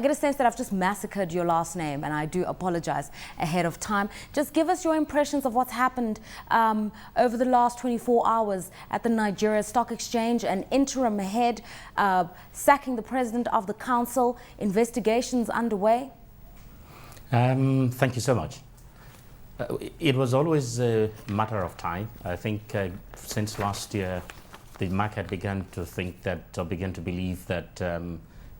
get a sense that I've just massacred your last name, and I do apologize ahead of time. Just give us your impressions of what's happened over the last 24 hours at the Nigerian Stock Exchange, an interim head sacking the president of the council, investigations underway. Thank you so much. It was always a matter of time. I think since last year, the market began to think that, or began to believe that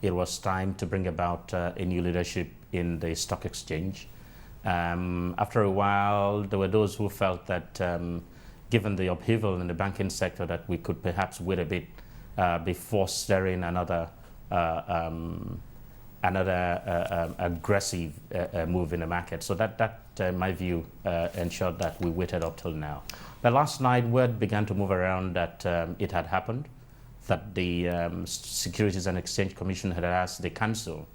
it was time to bring about a new leadership in the stock exchange. After a while, there were those who felt that given the upheaval in the banking sector, that we could perhaps wait a bit before steering another aggressive move in the market. So that in my view, ensured that we waited up till now. But last night, word began to move around that it had happened, that the Securities and Exchange Commission had asked the Council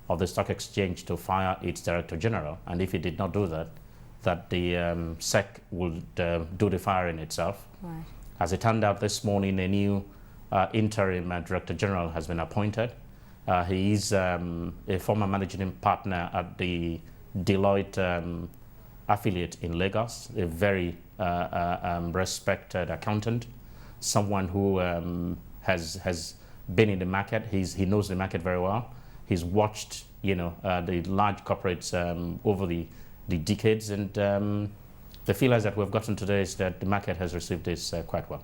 of the Stock Exchange to fire its Director General, and if it did not do that, that the SEC would do the firing itself. Right. As it turned out this morning, a new interim Director General has been appointed. He is a former managing partner at the Deloitte affiliate in Lagos, a very respected accountant, someone who has been in the market. He knows the market very well. He's watched, the large corporates over the decades, and the feelers that we've gotten today is that the market has received this quite well.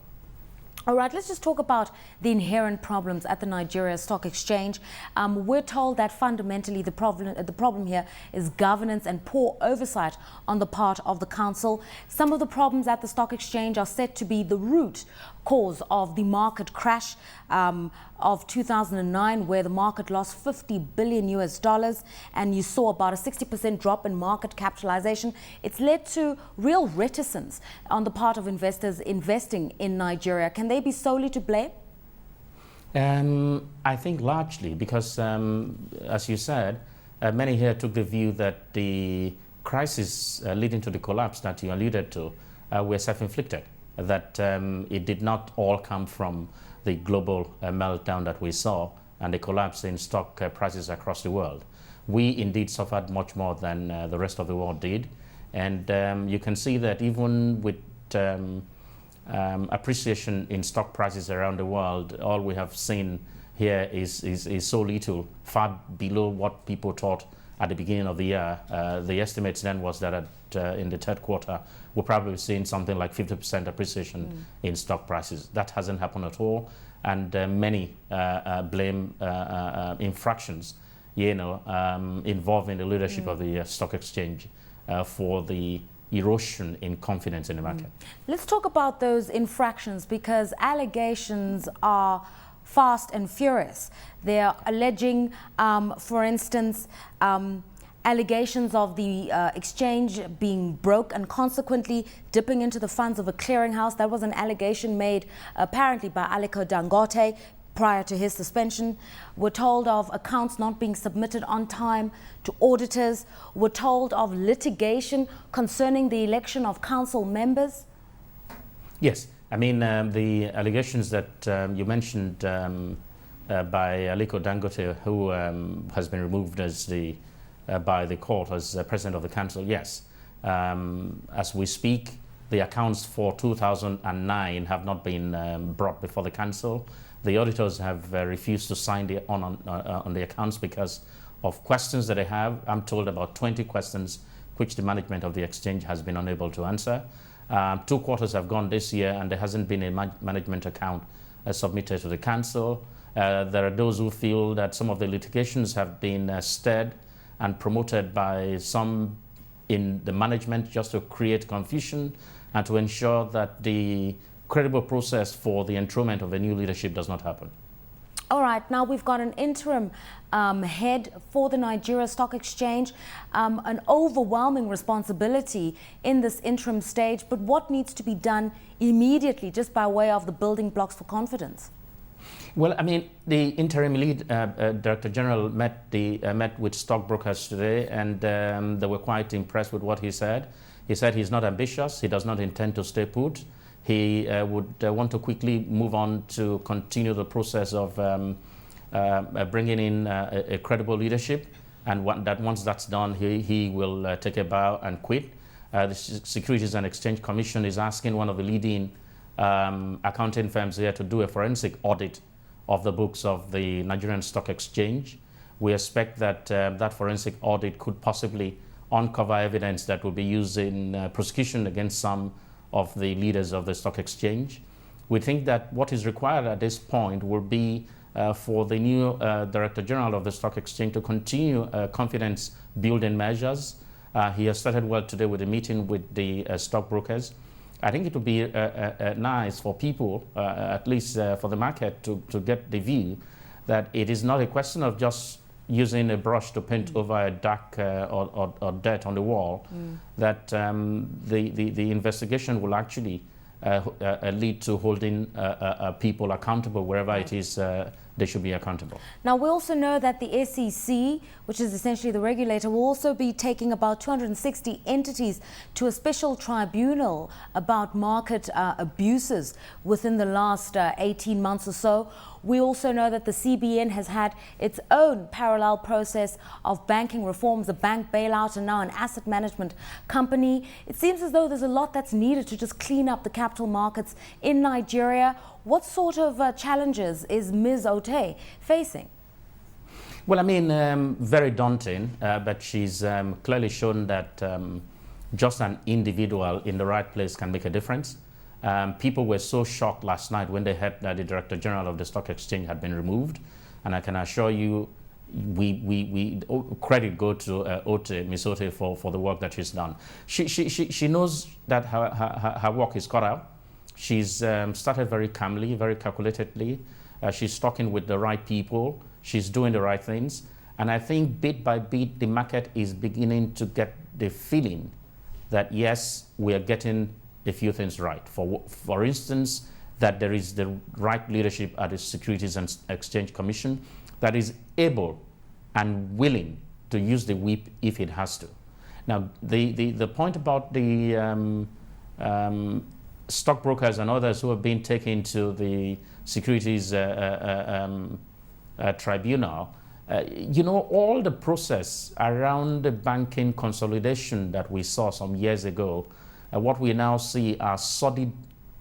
All right, let's just talk about the inherent problems at the Nigerian Stock Exchange. We're told that fundamentally the problem here is governance and poor oversight on the part of the council. Some of the problems at the stock exchange are said to be the root cause of the market crash of 2009, where the market lost $50 billion US, and you saw about a 60% drop in market capitalization. It's led to real reticence on the part of investors investing in Nigeria. Can they be solely to blame? I think largely because, as you said, many here took the view that the crisis leading to the collapse that you alluded to were self-inflicted, that it did not all come from the global meltdown that we saw and the collapse in stock prices across the world. We indeed suffered much more than the rest of the world did. And you can see that even with appreciation in stock prices around the world, all we have seen here is so little, far below what people thought at the beginning of the year. The estimates then was that in the third quarter, we're probably seeing something like 50% appreciation in stock prices. That hasn't happened at all. And many blame infractions, involving the leadership of the stock exchange for the erosion in confidence in the market. Let's talk about those infractions, because allegations are fast and furious. They're alleging, for instance, allegations of the exchange being broke and consequently dipping into the funds of a clearinghouse. That was an allegation made apparently by Aliko Dangote prior to his suspension. We're told of accounts not being submitted on time to auditors. We're told of litigation concerning the election of council members. Yes, I mean, the allegations that you mentioned by Aliko Dangote, who has been removed as by the court as president of the council, yes. As we speak, the accounts for 2009 have not been brought before the council. The auditors have refused to sign on the accounts because of questions that they have. I'm told about 20 questions which the management of the exchange has been unable to answer. 2 quarters have gone this year and there hasn't been a management account submitted to the council. There are those who feel that some of the litigations have been stirred and promoted by some in the management just to create confusion and to ensure that the credible process for the enthronement of a new leadership does not happen. All right, now we've got an interim head for the Nigeria Stock Exchange, an overwhelming responsibility in this interim stage, but what needs to be done immediately just by way of the building blocks for confidence? Well, I mean, the interim lead Director General met with stockbrokers today, and they were quite impressed with what he said. He said he's not ambitious, he does not intend to stay put. He would want to quickly move on to continue the process of bringing in a credible leadership, and once that's done, he will take a bow and quit. The Securities and Exchange Commission is asking one of the leading accounting firms here to do a forensic audit of the books of the Nigerian Stock Exchange. We expect that that forensic audit could possibly uncover evidence that will be used in prosecution against some of the leaders of the stock exchange. We think that what is required at this point will be for the new Director General of the Stock Exchange to continue confidence building measures. He has started well today with a meeting with the stockbrokers. I think it would be nice for people, at least for the market, to get the view that it is not a question of just using a brush to paint over a dark or dirt on the wall, that the investigation will actually lead to holding people accountable wherever it is they should be accountable. Now, we also know that the SEC, which is essentially the regulator, will also be taking about 260 entities to a special tribunal about market abuses within the last 18 months or so. We also know that the CBN has had its own parallel process of banking reforms, a bank bailout, and now an asset management company. It seems as though there's a lot that's needed to just clean up the capital markets in Nigeria. What sort of challenges is Ms. Ote facing? Well, I mean, very daunting, but she's clearly shown that just an individual in the right place can make a difference. People were so shocked last night when they heard that the Director General of the Stock Exchange had been removed, and I can assure you, credit go to Ms. Ote for the work that she's done. She knows that her work is cut out. She's started very calmly, very calculatedly. She's talking with the right people. She's doing the right things. And I think bit by bit, the market is beginning to get the feeling that, yes, we are getting a few things right. For instance, that there is the right leadership at the Securities and Exchange Commission that is able and willing to use the whip if it has to. Now, the point about the stockbrokers and others who have been taken to the Securities Tribunal, you know, all the process around the banking consolidation that we saw some years ago, what we now see are sordid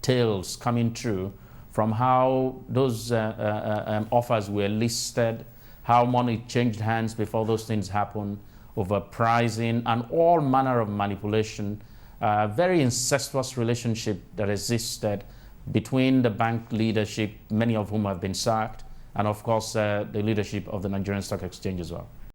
tales coming through from how those offers were listed, how money changed hands before those things happened, overpricing, and all manner of manipulation. Very incestuous relationship that existed between the bank leadership, many of whom have been sacked, and of course the leadership of the Nigerian Stock Exchange as well.